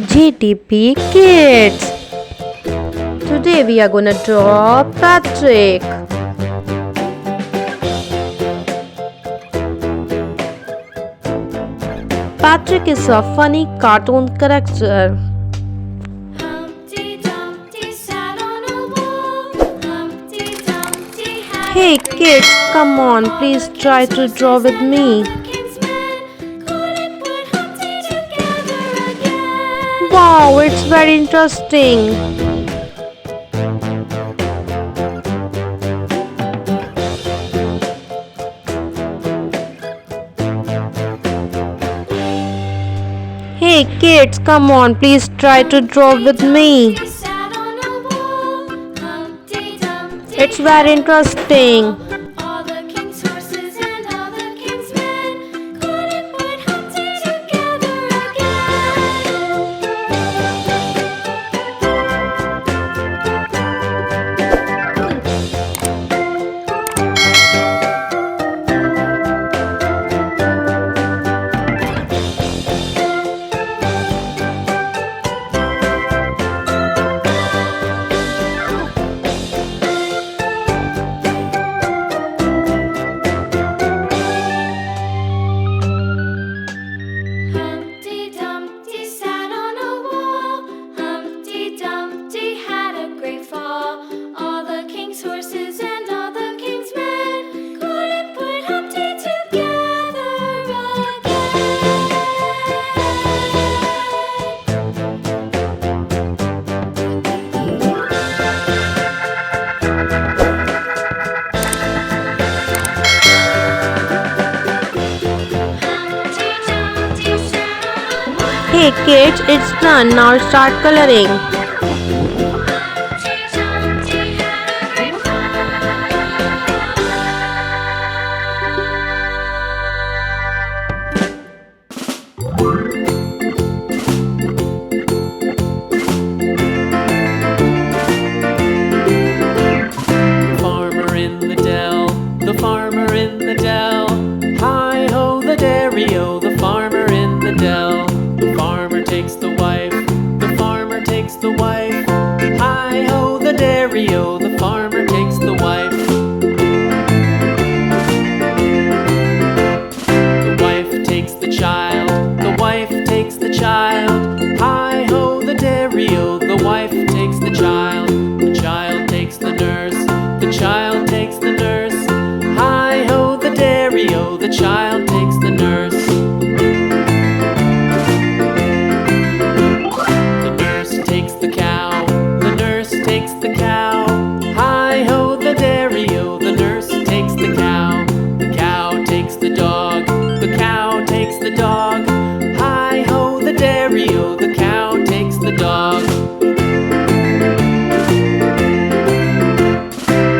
GTP Kids. Today we are gonna draw Patrick. Patrick is a funny cartoon character. Hey kids, come on, please try to draw with me. Wow, it's very interesting. Hey kids, come on, please try to draw with me. It's very interesting. Hey kids, it's done. Now start coloring. The farmer in the dell. Hi-ho, the dairy-o, the farmer in the dell. The farmer takes the wife, the farmer takes the wife. Hi-ho, the dairy-o, the farmer takes the wife. The wife takes the child, the wife takes the child. Hi-ho, the dairy-o, the wife takes the child. The child takes the nurse, the child takes the nurse. Hi-ho, the dairy-o, the child takes the nurse. The nurse takes the cow, the nurse takes the cow. Hi-ho, the dairy-o, the nurse takes the cow. The cow takes the dog, the cow takes the dog. Hi-ho, the dairy-o, the cow takes the dog.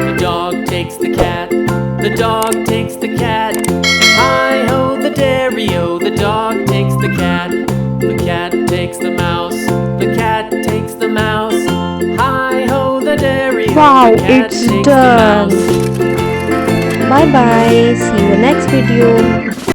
The dog takes the cat, the dog takes the cat. Hi-ho, the dairy-o, the dog takes the cat. The cat takes the mouse, the cat takes the mouse. Hi-ho, the dairy-o, Wow, the cat it's takes done. the mouse. Bye bye. See you next video.